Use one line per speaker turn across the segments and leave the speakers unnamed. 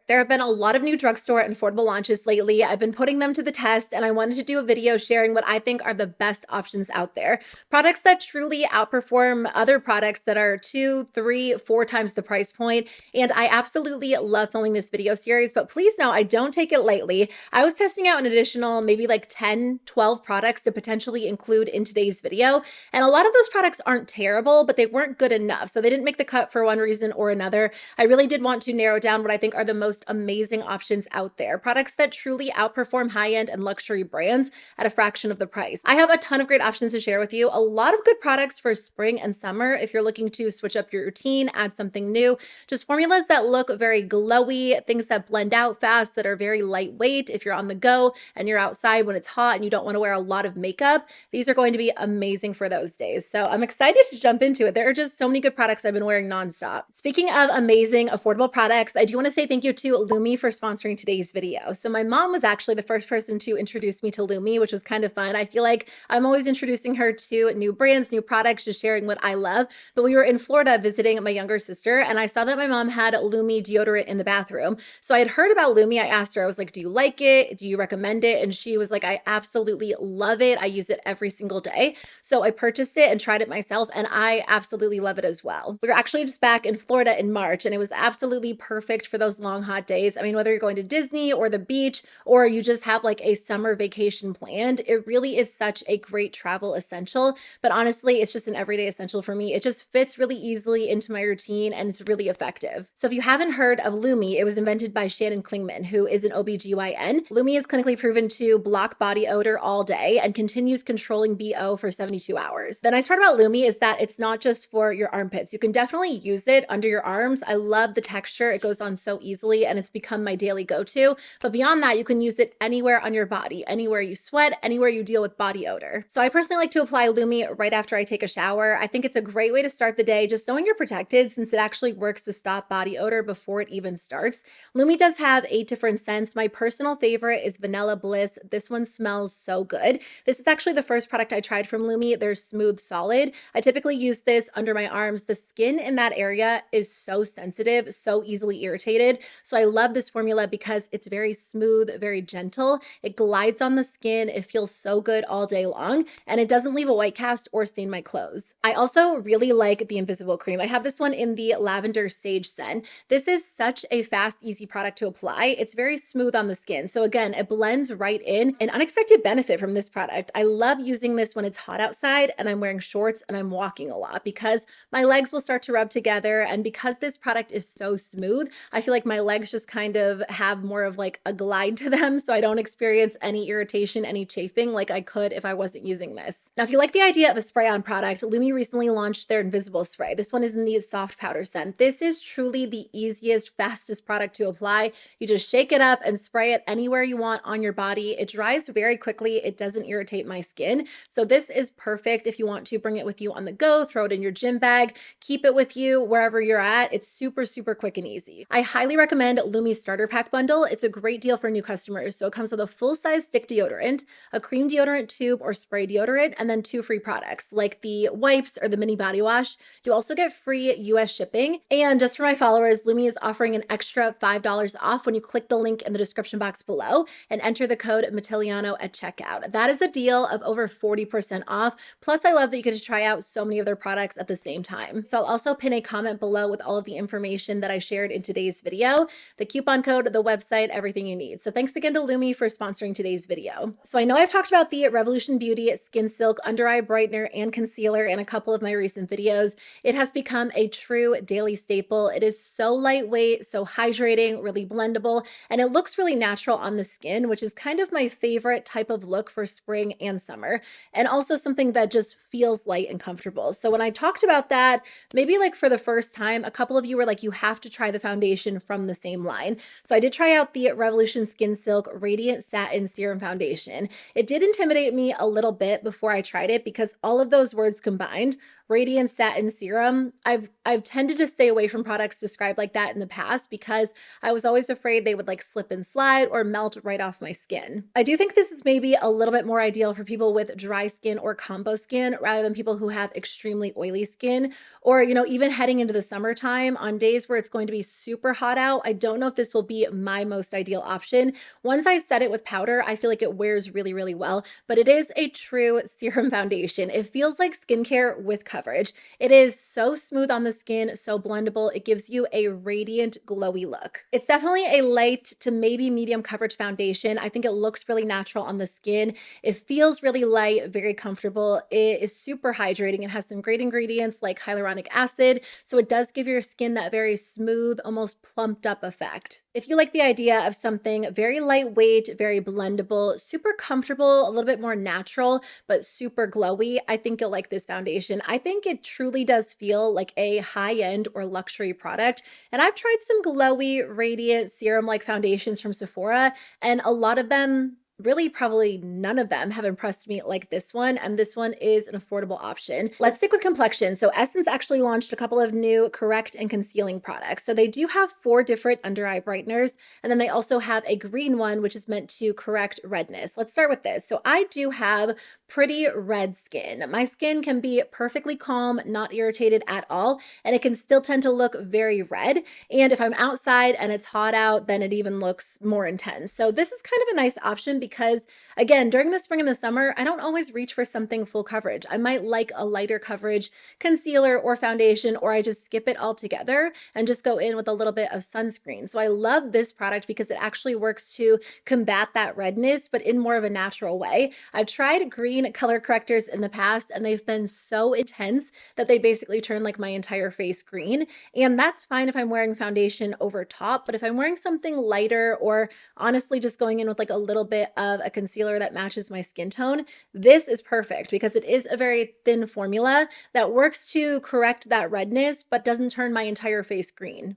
There have been a lot of new drugstore and affordable launches lately. I've been putting them to the test, and I wanted to do a video sharing what I think are the best options out there. Products that truly outperform other products that are 2, 3, 4 times the price point. And I absolutely love filming this video series, but please know I don't take it lightly. I was testing out an additional maybe like 10, 12 products to potentially include in today's video. And a lot of those products aren't terrible, but they weren't good enough. So they didn't make the cut for one reason or another. I really did want to narrow down what I think are the most amazing options out there. Products that truly outperform high-end and luxury brands at a fraction of the price. I have a ton of great options to share with you. A lot of good products for spring and summer if you're looking to switch up your routine, add something new. Just formulas that look very glowy, things that blend out fast, that are very lightweight if you're on the go and you're outside when it's hot and you don't want to wear a lot of makeup. These are going to be amazing for those days. So I'm excited to jump into it. There are just so many good products I've been wearing nonstop. Speaking of amazing, affordable products, I do want to say thank you to Lumi for sponsoring today's video. So my mom was actually the first person to introduce me to Lumi, which was kind of fun. I feel like I'm always introducing her to new brands, new products, just sharing what I love. But we were in Florida visiting my younger sister, and I saw that my mom had Lumi deodorant in the bathroom. So I had heard about Lumi. I asked her, I was like, do you like it? Do you recommend it? And she was like, I absolutely love it. I use it every single day. So I purchased it and tried it myself, and I absolutely love it as well. We were actually just back in Florida in March, and it was absolutely perfect for those long, hot days. I mean, whether you're going to Disney or the beach, or you just have like a summer vacation planned, it really is such a great travel essential. But honestly, it's just an everyday essential for me. It just fits really easily into my routine, and it's really effective. So if you haven't heard of Lumi, it was invented by Shannon Klingman, who is an OBGYN. Lumi is clinically proven to block body odor all day and continues controlling BO for 72 hours. The nice part about Lumi is that it's not just for your armpits. You can definitely use it under your arms. I love the texture. It goes on so easily, and it's become my daily go-to. But beyond that, you can use it anywhere on your body, anywhere you sweat, anywhere you deal with body odor. So I personally like to apply Lumi right after I take a shower. I think it's a great way to start the day, just knowing you're protected, since it actually works to stop body odor before it even starts. Lumi does have 8 different scents. My personal favorite is Vanilla Bliss. This one smells so good. This is actually the first product I tried from Lumi. They're smooth solid. I typically use this under my arms. The skin in that area is so sensitive, so easily irritated. So I love this formula because it's very smooth, very gentle. It glides on the skin. It feels so good all day long, and it doesn't leave a white cast or stain my clothes. I also really like the Invisible Cream. I have this one in the Lavender Sage scent. This is such a fast, easy product to apply. It's very smooth on the skin. So again, it blends right in. An unexpected benefit from this product, I love using this when it's hot outside and I'm wearing shorts and I'm walking a lot, because my legs will start to rub together. And because this product is so smooth, I feel like my legs just kind of have more of like a glide to them. So I don't experience any irritation, any chafing like I could if I wasn't using this. Now, if you like the idea of a spray-on product, Lumi recently launched their Invisible Spray. This one is in the soft powder scent. This is truly the easiest, fastest product to apply. You just shake it up and spray it anywhere you want on your body. It dries very quickly. It doesn't irritate my skin. So this is perfect if you want to bring it with you on the go, throw it in your gym bag, keep it with you wherever you're at. It's super, super quick and easy. I highly recommend Lumi's Starter Pack Bundle. It's a great deal for new customers. So it comes with a full-size stick deodorant, a cream deodorant tube or spray deodorant, and then 2 free products like the wipes or the mini body wash. You also get free US shipping. And just for my followers, Lumi is offering an extra $5 off when you click the link in the description box below and enter the code Mattiliano at checkout. That is a deal of over 40% off. Plus, I love that you get to try out so many of their products at the same time. So I'll also pin a comment below with all of the information that I shared in today's video, the coupon code, the website, everything you need. So thanks again to Lumi for sponsoring today's video. So I know I've talked about the Revolution Beauty Skin Silk Under Eye Brightener and Concealer in a couple of my recent videos. It has become a true daily staple. It is so lightweight, so hydrating, really blendable, and it looks really natural on the skin, which is kind of my favorite type of look for spring and summer, and also something that just feels light and comfortable. So when I talked about that, maybe like for the first time, a couple of you were like, you have to try the foundation from the same line. So I did try out the Revolution Skin Silk Radiant Satin Serum Foundation. It did intimidate me a little bit before I tried it because all of those words combined, Radiant Satin Serum. I've tended to stay away from products described like that in the past because I was always afraid they would like slip and slide or melt right off my skin. I do think this is maybe a little bit more ideal for people with dry skin or combo skin rather than people who have extremely oily skin, or, you know, even heading into the summertime on days where it's going to be super hot out. I don't know if this will be my most ideal option. Once I set it with powder, I feel like it wears really, really well, but it is a true serum foundation. It feels like skincare with coverage. It is so smooth on the skin, so blendable. It gives you a radiant, glowy look. It's definitely a light to maybe medium coverage foundation. I think it looks really natural on the skin. It feels really light, very comfortable. It is super hydrating. It has some great ingredients like hyaluronic acid, so it does give your skin that very smooth, almost plumped up effect. If you like the idea of something very lightweight, very blendable, super comfortable, a little bit more natural, but super glowy, I think you'll like this foundation. I think it truly does feel like a high-end or luxury product. And I've tried some glowy, radiant, serum-like foundations from Sephora, and a lot of them, really probably none of them, have impressed me like this one, and this one is an affordable option. Let's stick with complexion. So Essence actually launched a couple of new correct and concealing products. So they do have 4 different under eye brighteners, and then they also have a green one, which is meant to correct redness. Let's start with this. So I do have pretty red skin. My skin can be perfectly calm, not irritated at all, and it can still tend to look very red. And if I'm outside and it's hot out, then it even looks more intense. So this is kind of a nice option because, again, during the spring and the summer, I don't always reach for something full coverage. I might like a lighter coverage concealer or foundation, or I just skip it altogether and just go in with a little bit of sunscreen. So I love this product because it actually works to combat that redness, but in more of a natural way. I've tried green color correctors in the past, and they've been so intense that they basically turn like my entire face green. And that's fine if I'm wearing foundation over top, but if I'm wearing something lighter, or honestly just going in with like a little bit of a concealer that matches my skin tone, this is perfect because it is a very thin formula that works to correct that redness, but doesn't turn my entire face green.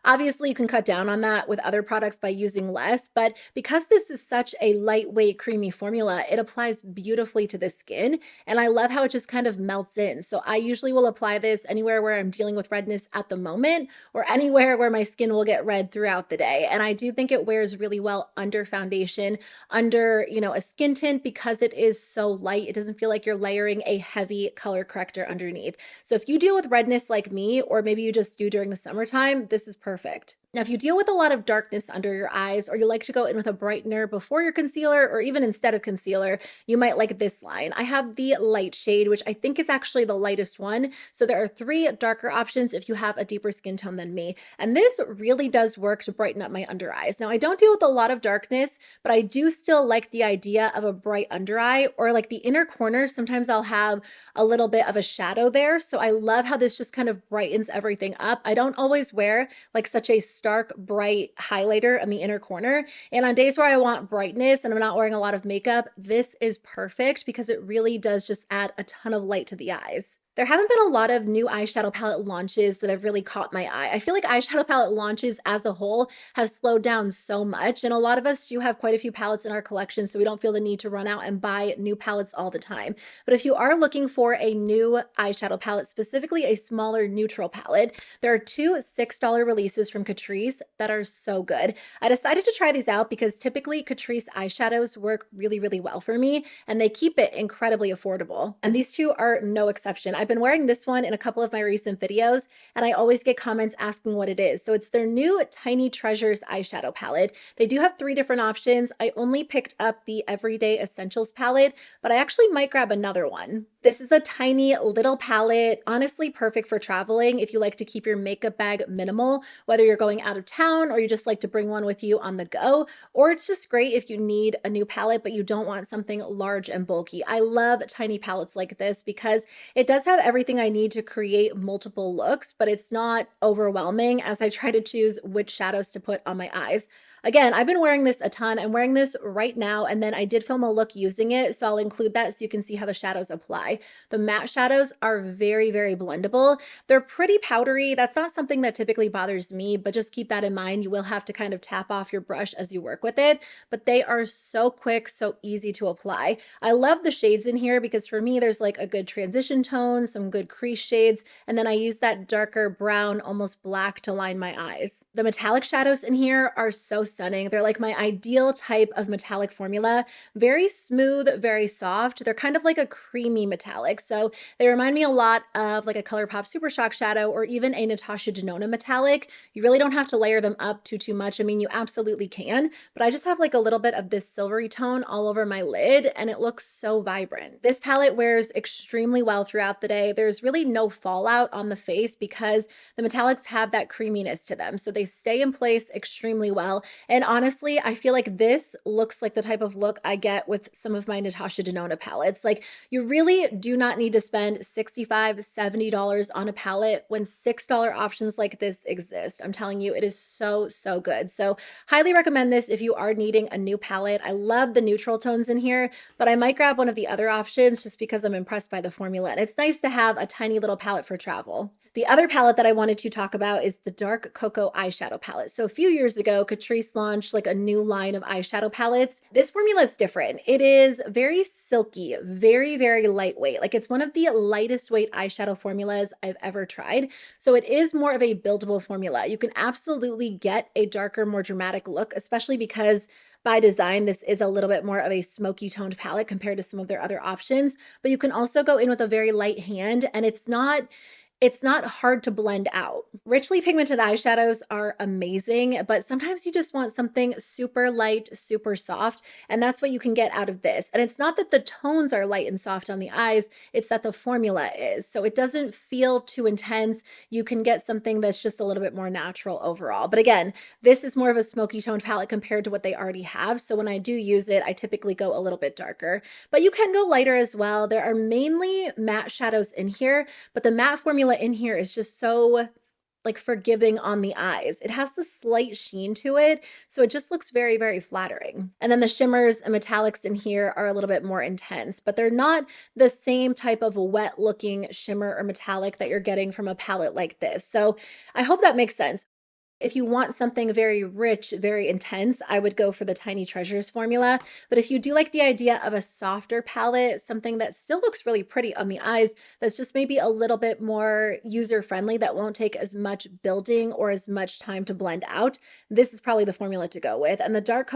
Obviously, you can cut down on that with other products by using less, but because this is such a lightweight, creamy formula, it applies beautifully to the skin, and I love how it just kind of melts in. So I usually will apply this anywhere where I'm dealing with redness at the moment, or anywhere where my skin will get red throughout the day. And I do think it wears really well under foundation, under, you know, a skin tint, because it is so light. It doesn't feel like you're layering a heavy color corrector underneath. So if you deal with redness like me, or maybe you just do during the summertime, this is perfect. Now, if you deal with a lot of darkness under your eyes, or you like to go in with a brightener before your concealer, or even instead of concealer, you might like this line. I have the light shade, which I think is actually the lightest one. So there are 3 darker options if you have a deeper skin tone than me. And this really does work to brighten up my under eyes. Now, I don't deal with a lot of darkness, but I do still like the idea of a bright under eye, or like the inner corners. Sometimes I'll have a little bit of a shadow there. So I love how this just kind of brightens everything up. I don't always wear like such a stark, bright highlighter on the inner corner. And on days where I want brightness and I'm not wearing a lot of makeup, this is perfect because it really does just add a ton of light to the eyes. There haven't been a lot of new eyeshadow palette launches that have really caught my eye. I feel like eyeshadow palette launches as a whole have slowed down so much, and a lot of us do have quite a few palettes in our collection, so we don't feel the need to run out and buy new palettes all the time. But if you are looking for a new eyeshadow palette, specifically a smaller neutral palette, there are 2 $6 releases from Catrice that are so good. I decided to try these out because typically Catrice eyeshadows work really, really well for me, and they keep it incredibly affordable. And these 2 are no exception. I've been wearing this one in a couple of my recent videos, and I always get comments asking what it is. So it's their new Tiny Treasures eyeshadow palette. They do have 3 different options. I only picked up the Everyday Essentials palette, but I actually might grab another one. This is a tiny little palette, honestly perfect for traveling if you like to keep your makeup bag minimal, whether you're going out of town or you just like to bring one with you on the go, or it's just great if you need a new palette but you don't want something large and bulky. I love tiny palettes like this because it does have everything I need to create multiple looks, but it's not overwhelming as I try to choose which shadows to put on my eyes. Again, I've been wearing this a ton. I'm wearing this right now, and then I did film a look using it, so I'll include that so you can see how the shadows apply. The matte shadows are very, very blendable. They're pretty powdery. That's not something that typically bothers me, but just keep that in mind. You will have to kind of tap off your brush as you work with it, but they are so quick, so easy to apply. I love the shades in here because for me, there's like a good transition tone, some good crease shades, and then I use that darker brown, almost black to line my eyes. The metallic shadows in here are so stunning. They're like my ideal type of metallic formula. Very smooth, very soft. They're kind of like a creamy metallic. So they remind me a lot of like a ColourPop Super Shock shadow or even a Natasha Denona metallic. You really don't have to layer them up too much. I mean, you absolutely can, but I just have like a little bit of this silvery tone all over my lid and it looks so vibrant. This palette wears extremely well throughout the day. There's really no fallout on the face because the metallics have that creaminess to them. So they stay in place extremely well. And honestly, I feel like this looks like the type of look I get with some of my Natasha Denona palettes. Like you really do not need to spend $65, $70 on a palette when $6 options like this exist. I'm telling you, it is so, so good. So highly recommend this if you are needing a new palette. I love the neutral tones in here, but I might grab one of the other options just because I'm impressed by the formula. And it's nice to have a tiny little palette for travel. The other palette that I wanted to talk about is the Dark Cocoa eyeshadow palette. So a few years ago, Catrice launched like a new line of eyeshadow palettes. This formula is different. It is very silky, very, very lightweight. Like it's one of the lightest weight eyeshadow formulas I've ever tried. So it is more of a buildable formula. You can absolutely get a darker, more dramatic look, especially because by design, this is a little bit more of a smoky toned palette compared to some of their other options, but you can also go in with a very light hand and it's not hard to blend out. Richly pigmented eyeshadows are amazing, but sometimes you just want something super light, super soft, and that's what you can get out of this. And it's not that the tones are light and soft on the eyes, it's that the formula is. So it doesn't feel too intense. You can get something that's just a little bit more natural overall. But again, this is more of a smoky toned palette compared to what they already have. So when I do use it, I typically go a little bit darker, but you can go lighter as well. There are mainly matte shadows in here, but the matte formula in here is just so like forgiving on the eyes. It has this slight sheen to it, so it just looks very, very flattering. And then the shimmers and metallics in here are a little bit more intense, but they're not the same type of wet looking shimmer or metallic that you're getting from a palette like this. So I hope that makes sense. If you want something very rich, very intense, I would go for the Tiny Treasures formula. But if you do like the idea of a softer palette, something that still looks really pretty on the eyes, that's just maybe a little bit more user-friendly, that won't take as much building or as much time to blend out, this is probably the formula to go with. And the dark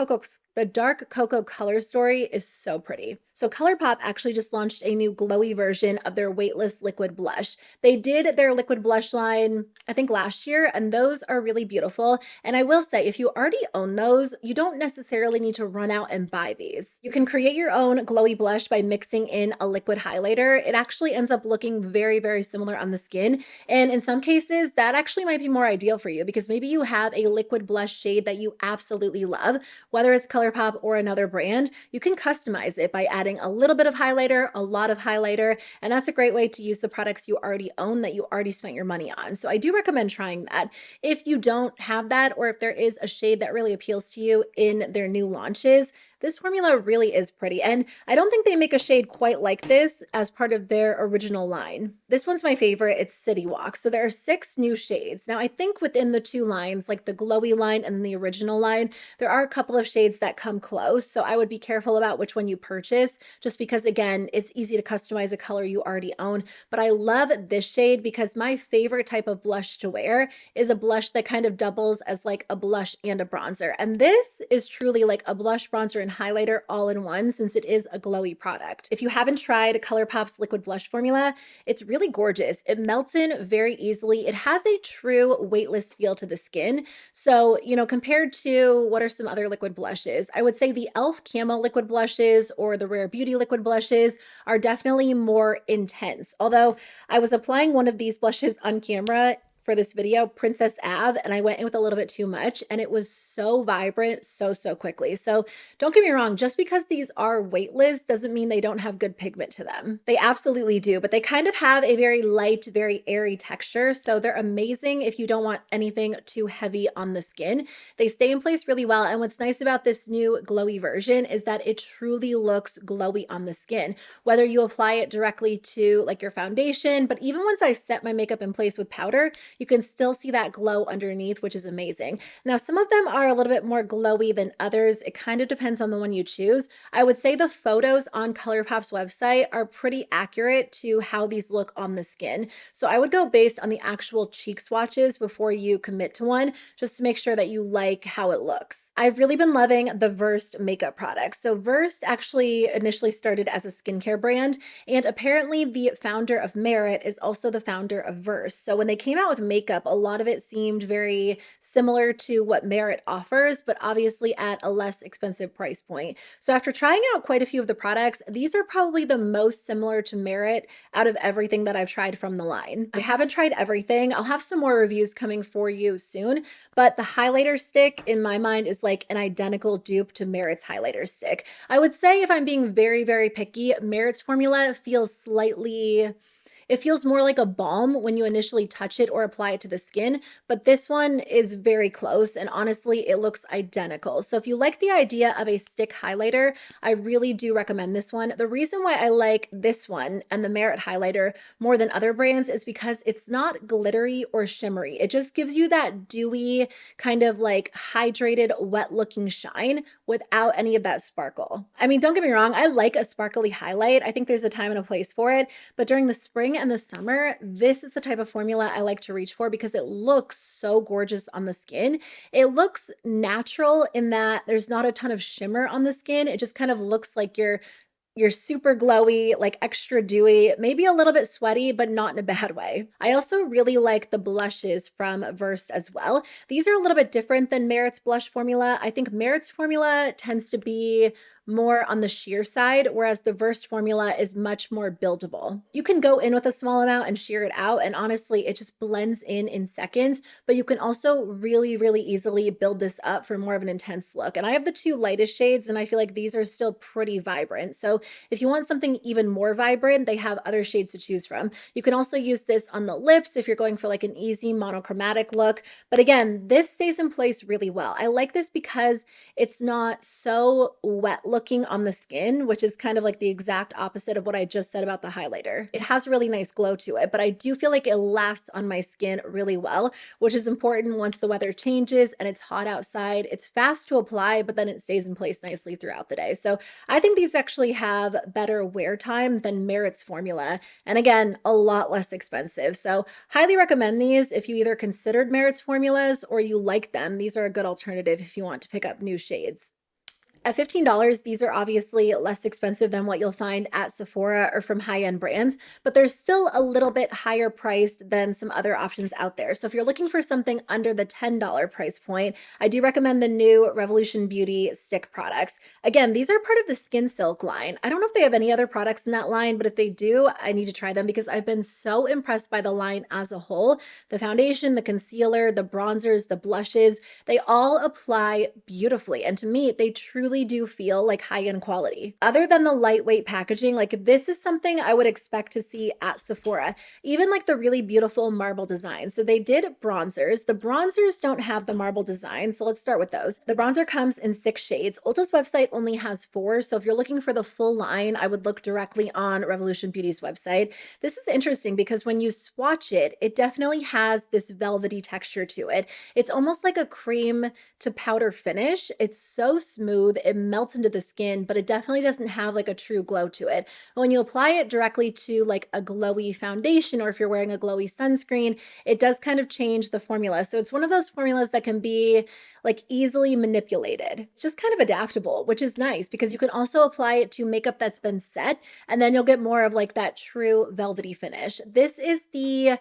cocoa color story is so pretty. So ColourPop actually just launched a new glowy version of their Weightless liquid blush. They did their liquid blush line, I think last year, and those are really beautiful. And I will say, if you already own those, you don't necessarily need to run out and buy these. You can create your own glowy blush by mixing in a liquid highlighter. It actually ends up looking very, very similar on the skin. And in some cases, that actually might be more ideal for you because maybe you have a liquid blush shade that you absolutely love, whether it's ColourPop or another brand. You can customize it by adding a little bit of highlighter, a lot of highlighter, and that's a great way to use the products you already own that you already spent your money on. So I do recommend trying that. If you don't have that, or if there is a shade that really appeals to you in their new launches, this formula really is pretty, and I don't think they make a shade quite like this as part of their original line. This one's my favorite. It's City Walk. So there are 6 new shades. Now I think within the 2 lines, like the glowy line and the original line, there are a couple of shades that come close. So I would be careful about which one you purchase, just because again, it's easy to customize a color you already own. But I love this shade because my favorite type of blush to wear is a blush that kind of doubles as like a blush and a bronzer. And this is truly like a blush, bronzer, and highlighter all in one, since it is a glowy product. If you haven't tried ColourPop's liquid blush formula, it's really gorgeous. It melts in very easily. It has a true weightless feel to the skin. So, you know, compared to what are some other liquid blushes, I would say the e.l.f. Camo liquid blushes or the Rare Beauty liquid blushes are definitely more intense. Although I was applying one of these blushes on camera, for this video, Princess Ave, and I went in with a little bit too much, and it was so vibrant so quickly. So don't get me wrong, just because these are weightless doesn't mean they don't have good pigment to them. They absolutely do, but they kind of have a very light, very airy texture, so they're amazing if you don't want anything too heavy on the skin. They stay in place really well, and what's nice about this new glowy version is that it truly looks glowy on the skin, whether you apply it directly to like your foundation, but even once I set my makeup in place with powder, you can still see that glow underneath, which is amazing. Now, some of them are a little bit more glowy than others. It kind of depends on the one you choose. I would say the photos on ColourPop's website are pretty accurate to how these look on the skin. So I would go based on the actual cheek swatches before you commit to one, just to make sure that you like how it looks. I've really been loving the Versed makeup products. So Versed actually initially started as a skincare brand, and apparently the founder of Merit is also the founder of Versed. So when they came out with makeup, a lot of it seemed very similar to what Merit offers, but obviously at a less expensive price point. So after trying out quite a few of the products, these are probably the most similar to Merit out of everything that I've tried from the line. I haven't tried everything. I'll have some more reviews coming for you soon, but the highlighter stick in my mind is like an identical dupe to Merit's highlighter stick. I would say if I'm being very picky, Merit's formula feels slightly, it feels more like a balm when you initially touch it or apply it to the skin, but this one is very close, and honestly, it looks identical. So if you like the idea of a stick highlighter, I really do recommend this one. The reason why I like this one and the Merit highlighter more than other brands is because it's not glittery or shimmery. It just gives you that dewy, kind of like hydrated, wet looking shine without any of that sparkle. I mean, don't get me wrong, I like a sparkly highlight. I think there's a time and a place for it, but during the spring and the summer, this is the type of formula I like to reach for because it looks so gorgeous on the skin. It looks natural in that there's not a ton of shimmer on the skin. It just kind of looks like you're super glowy, like extra dewy, maybe a little bit sweaty, but not in a bad way. I also really like the blushes from Versed as well. These are a little bit different than Merit's blush formula. I think Merit's formula tends to be more on the sheer side, whereas the Versed formula is much more buildable. You can go in with a small amount and sheer it out, and honestly, it just blends in seconds, but you can also really easily build this up for more of an intense look. And I have the two lightest shades, and I feel like these are still pretty vibrant. So if you want something even more vibrant, they have other shades to choose from. You can also use this on the lips if you're going for like an easy monochromatic look. But again, this stays in place really well. I like this because it's not so wet looking on the skin, which is kind of like the exact opposite of what I just said about the highlighter. It has a really nice glow to it, but I do feel like it lasts on my skin really well, which is important once the weather changes and it's hot outside. It's fast to apply, but then it stays in place nicely throughout the day. So I think these actually have better wear time than Merit's formula. And again, a lot less expensive. So highly recommend these if you either considered Merit's formulas or you like them. These are a good alternative if you want to pick up new shades. At $15, these are obviously less expensive than what you'll find at Sephora or from high-end brands, but they're still a little bit higher priced than some other options out there. So if you're looking for something under the $10 price point, I do recommend the new Revolution Beauty stick products. Again, these are part of the Skin Silk line. I don't know if they have any other products in that line, but if they do, I need to try them because I've been so impressed by the line as a whole. The foundation, the concealer, the bronzers, the blushes, they all apply beautifully. And to me, they truly do feel like high-end quality. Other than the lightweight packaging, like this is something I would expect to see at Sephora, even like the really beautiful marble design. So they did bronzers. The bronzers don't have the marble design, so let's start with those. The bronzer comes in 6 shades. Ulta's website only has 4, so if you're looking for the full line, I would look directly on Revolution Beauty's website. This is interesting because when you swatch it, it definitely has this velvety texture to it. It's almost like a cream to powder finish. It's so smooth. It melts into the skin, but it definitely doesn't have like a true glow to it. When you apply it directly to like a glowy foundation, or if you're wearing a glowy sunscreen, it does kind of change the formula. So it's one of those formulas that can be like easily manipulated. It's just kind of adaptable, which is nice because you can also apply it to makeup that's been set, and then you'll get more of like that true velvety finish. This is the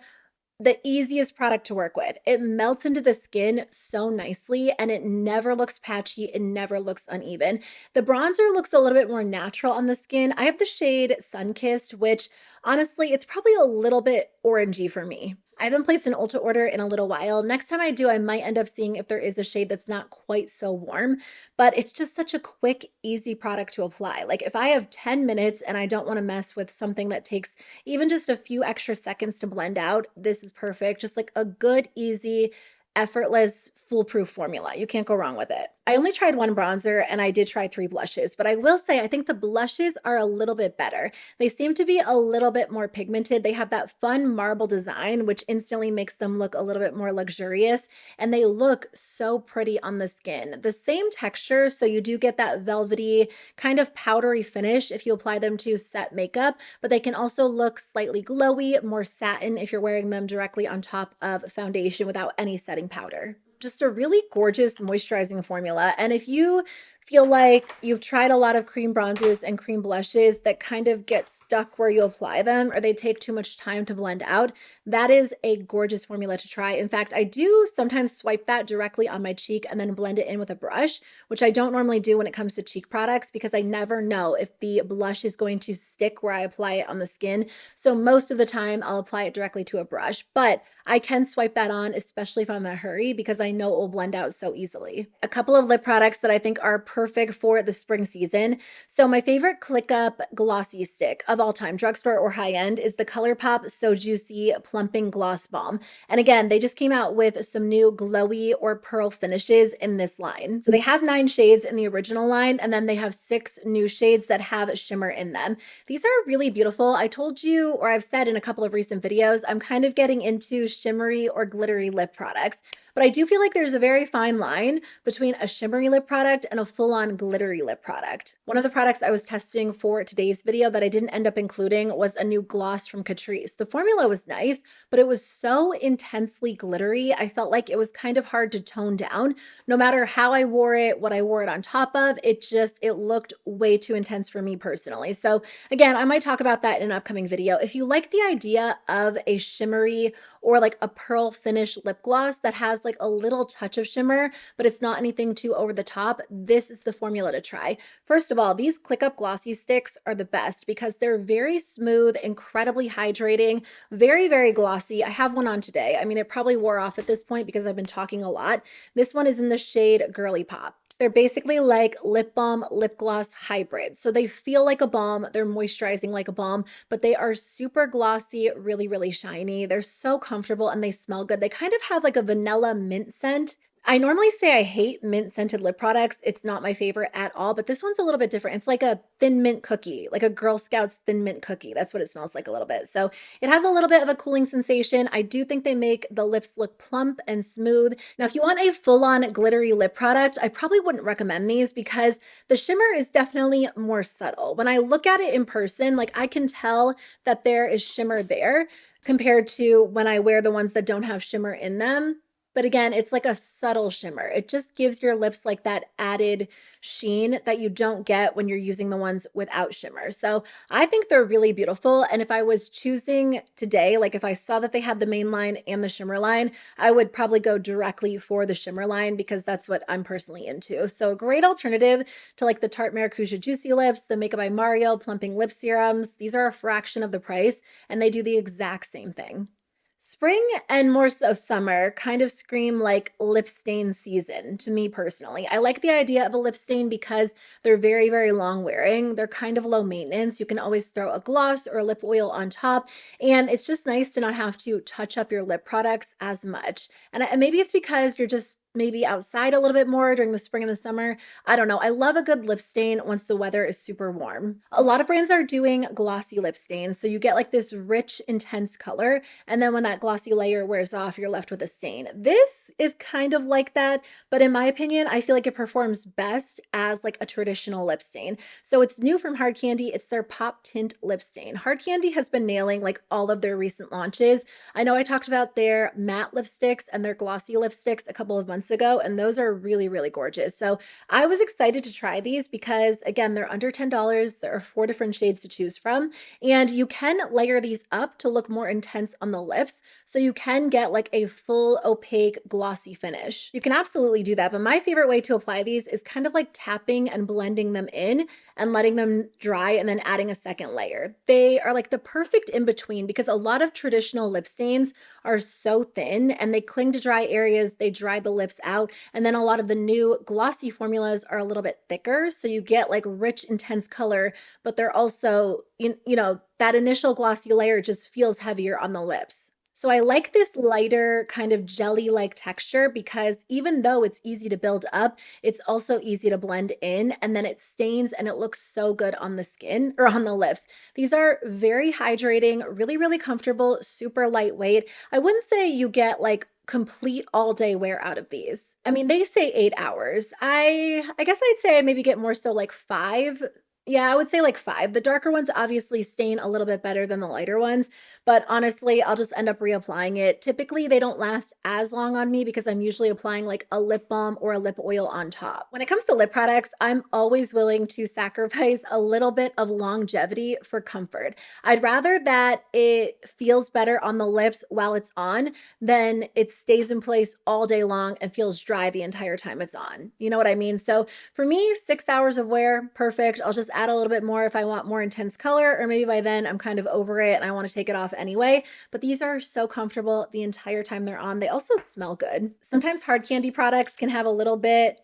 easiest product to work with. It melts into the skin so nicely and it never looks patchy. It never looks uneven. The bronzer looks a little bit more natural on the skin. I have the shade Sunkissed, which honestly, it's probably a little bit orangey for me. I haven't placed an Ulta order in a little while. Next time I do, I might end up seeing if there is a shade that's not quite so warm, but it's just such a quick, easy product to apply. Like if I have 10 minutes and I don't want to mess with something that takes even just a few extra seconds to blend out, this is perfect. Just like a good, easy, effortless, foolproof formula. You can't go wrong with it. I only tried one bronzer and I did try 3 blushes, but I will say I think the blushes are a little bit better. They seem to be a little bit more pigmented. They have that fun marble design, which instantly makes them look a little bit more luxurious, and they look so pretty on the skin. The same texture, so you do get that velvety kind of powdery finish if you apply them to set makeup, but they can also look slightly glowy, more satin if you're wearing them directly on top of foundation without any setting powder. Just a really gorgeous moisturizing formula. And if you feel like you've tried a lot of cream bronzers and cream blushes that kind of get stuck where you apply them or they take too much time to blend out, that is a gorgeous formula to try. In fact, I do sometimes swipe that directly on my cheek and then blend it in with a brush, which I don't normally do when it comes to cheek products because I never know if the blush is going to stick where I apply it on the skin. So most of the time I'll apply it directly to a brush, but I can swipe that on, especially if I'm in a hurry, because I know it will blend out so easily. A couple of lip products that I think are perfect for the spring season. So my favorite Click Up glossy stick of all time, drugstore or high-end, is the ColourPop So Juicy Plumping Gloss Balm. And again, they just came out with some new glowy or pearl finishes in this line. So they have 9 shades in the original line, and then they have 6 new shades that have shimmer in them. These are really beautiful. I told you, or I've said in a couple of recent videos, I'm kind of getting into shimmery or glittery lip products. But I do feel like there's a very fine line between a shimmery lip product and a full-on glittery lip product. One of the products I was testing for today's video that I didn't end up including was a new gloss from Catrice. The formula was nice, but it was so intensely glittery, I felt like it was kind of hard to tone down. No matter how I wore it, what I wore it on top of, it looked way too intense for me personally. So again, I might talk about that in an upcoming video. If you like the idea of a shimmery or like a pearl finish lip gloss that has like a little touch of shimmer, but it's not anything too over the top, this is the formula to try. First of all, these Click Up glossy sticks are the best because they're very smooth, incredibly hydrating, very, very glossy. I have one on today. I mean, it probably wore off at this point because I've been talking a lot. This one is in the shade Girly Pop. They're basically like lip balm, lip gloss hybrids. So they feel like a balm, they're moisturizing like a balm, but they are super glossy, really, really shiny. They're so comfortable and they smell good. They kind of have like a vanilla mint scent. I normally say I hate mint scented lip products. It's not my favorite at all, but this one's a little bit different. It's like a thin mint cookie, like a Girl Scouts thin mint cookie. That's what it smells like a little bit. So it has a little bit of a cooling sensation. I do think they make the lips look plump and smooth. Now, if you want a full-on glittery lip product, I probably wouldn't recommend these because the shimmer is definitely more subtle. When I look at it in person, like I can tell that there is shimmer there compared to when I wear the ones that don't have shimmer in them. But again, it's like a subtle shimmer. It just gives your lips like that added sheen that you don't get when you're using the ones without shimmer. So I think they're really beautiful. And if I was choosing today, like if I saw that they had the main line and the shimmer line, I would probably go directly for the shimmer line because that's what I'm personally into. So a great alternative to like the Tarte Maracuja Juicy Lips, the Makeup by Mario Plumping Lip Serums. These are a fraction of the price and they do the exact same thing. Spring and more so summer kind of scream like lip stain season to me personally. I like the idea of a lip stain because they're very, very long wearing. They're kind of low maintenance. You can always throw a gloss or a lip oil on top. And it's just nice to not have to touch up your lip products as much. And maybe it's because you're just maybe outside a little bit more during the spring and the summer. I don't know. I love a good lip stain once the weather is super warm. A lot of brands are doing glossy lip stains. So you get like this rich, intense color. And then when that glossy layer wears off, you're left with a stain. This is kind of like that. But in my opinion, I feel like it performs best as like a traditional lip stain. So it's new from Hard Candy. It's their Pop Tint lip stain. Hard Candy has been nailing like all of their recent launches. I know I talked about their matte lipsticks and their glossy lipsticks a couple of months months ago, and those are really, really gorgeous. So I was excited to try these because, again, they're under $10. There are 4 different shades to choose from, and you can layer these up to look more intense on the lips. So you can get like a full opaque glossy finish. You can absolutely do that, but my favorite way to apply these is kind of like tapping and blending them in and letting them dry and then adding a second layer. They are like the perfect in between because a lot of traditional lip stains are so thin and they cling to dry areas, they dry the lips out, and then a lot of the new glossy formulas are a little bit thicker, so you get like rich, intense color, but they're also, you know, that initial glossy layer just feels heavier on the lips. So I like this lighter kind of jelly-like texture because even though it's easy to build up, it's also easy to blend in, and then it stains and it looks so good on the skin or on the lips. These are very hydrating, really, really comfortable, super lightweight. I wouldn't say you get like complete all day wear out of these. I mean, they say 8 hours. I guess I'd say I maybe get more so like 5. Yeah, I would say like 5. The darker ones obviously stain a little bit better than the lighter ones, but honestly, I'll just end up reapplying it. Typically, they don't last as long on me because I'm usually applying like a lip balm or a lip oil on top. When it comes to lip products, I'm always willing to sacrifice a little bit of longevity for comfort. I'd rather that it feels better on the lips while it's on than it stays in place all day long and feels dry the entire time it's on. You know what I mean? So for me, 6 hours of wear, perfect. I'll just add a little bit more if I want more intense color, or maybe by then I'm kind of over it and I want to take it off anyway. But these are so comfortable the entire time they're on. They also smell good. Sometimes hard candy products can have a little bit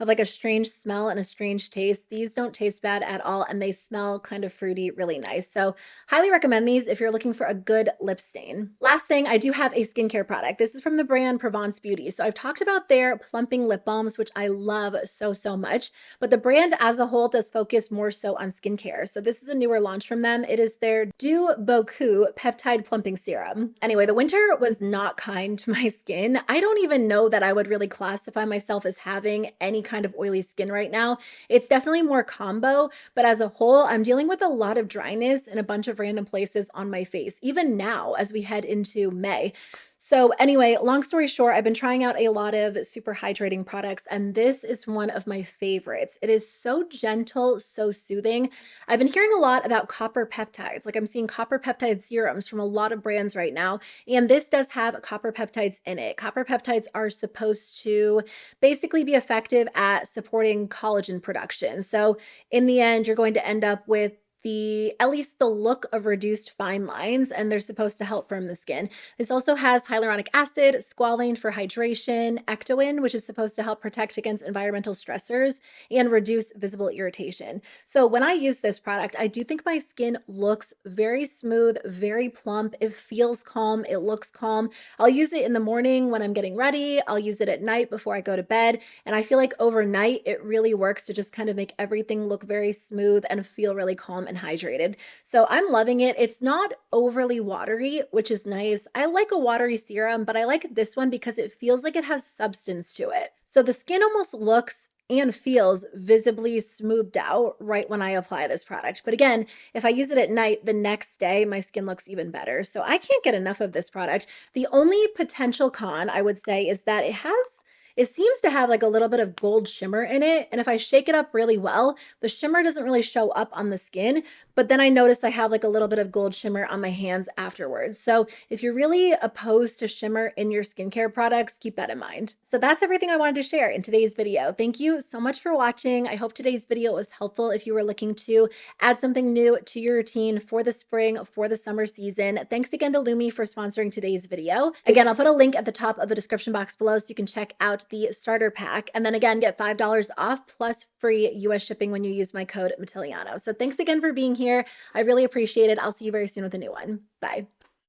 of like a strange smell and a strange taste. These don't taste bad at all, and they smell kind of fruity, really nice. So highly recommend these if you're looking for a good lip stain. Last thing, I do have a skincare product. This is from the brand Provence Beauty. So I've talked about their plumping lip balms, which I love so, so much, but the brand as a whole does focus more so on skincare. So this is a newer launch from them. It is their Beaucoup Peptide Plumping Serum. Anyway, the winter was not kind to my skin. I don't even know that I would really classify myself as having any kind of oily skin right now. It's definitely more combo, but as a whole, I'm dealing with a lot of dryness in a bunch of random places on my face, even now as we head into May. So anyway, long story short, I've been trying out a lot of super hydrating products, and this is one of my favorites. It is so gentle, so soothing. I've been hearing a lot about copper peptides. Like I'm seeing copper peptide serums from a lot of brands right now, and this does have copper peptides in it. Copper peptides are supposed to basically be effective at supporting collagen production. So in the end, you're going to end up with at least the look of reduced fine lines, and they're supposed to help firm the skin. This also has hyaluronic acid, squalane for hydration, ectoin, which is supposed to help protect against environmental stressors and reduce visible irritation. So when I use this product, I do think my skin looks very smooth, very plump. It feels calm. It looks calm. I'll use it in the morning when I'm getting ready. I'll use it at night before I go to bed. And I feel like overnight, it really works to just kind of make everything look very smooth and feel really calm and hydrated. So I'm loving it. It's not overly watery, which is nice. I like a watery serum, but I like this one because it feels like it has substance to it. So the skin almost looks and feels visibly smoothed out right when I apply this product. But again, if I use it at night, the next day, my skin looks even better. So I can't get enough of this product. The only potential con I would say is that it seems to have like a little bit of gold shimmer in it. And if I shake it up really well, the shimmer doesn't really show up on the skin, but then I noticed I have like a little bit of gold shimmer on my hands afterwards. So if you're really opposed to shimmer in your skincare products, keep that in mind. So that's everything I wanted to share in today's video. Thank you so much for watching. I hope today's video was helpful if you were looking to add something new to your routine for the spring, for the summer season. Thanks again to Lumi for sponsoring today's video. Again, I'll put a link at the top of the description box below so you can check out the starter pack, and then again get $5 off plus free US shipping when you use my code Matiliano. So thanks again for being here. I really appreciate it. I'll see you very soon with a new one. Bye.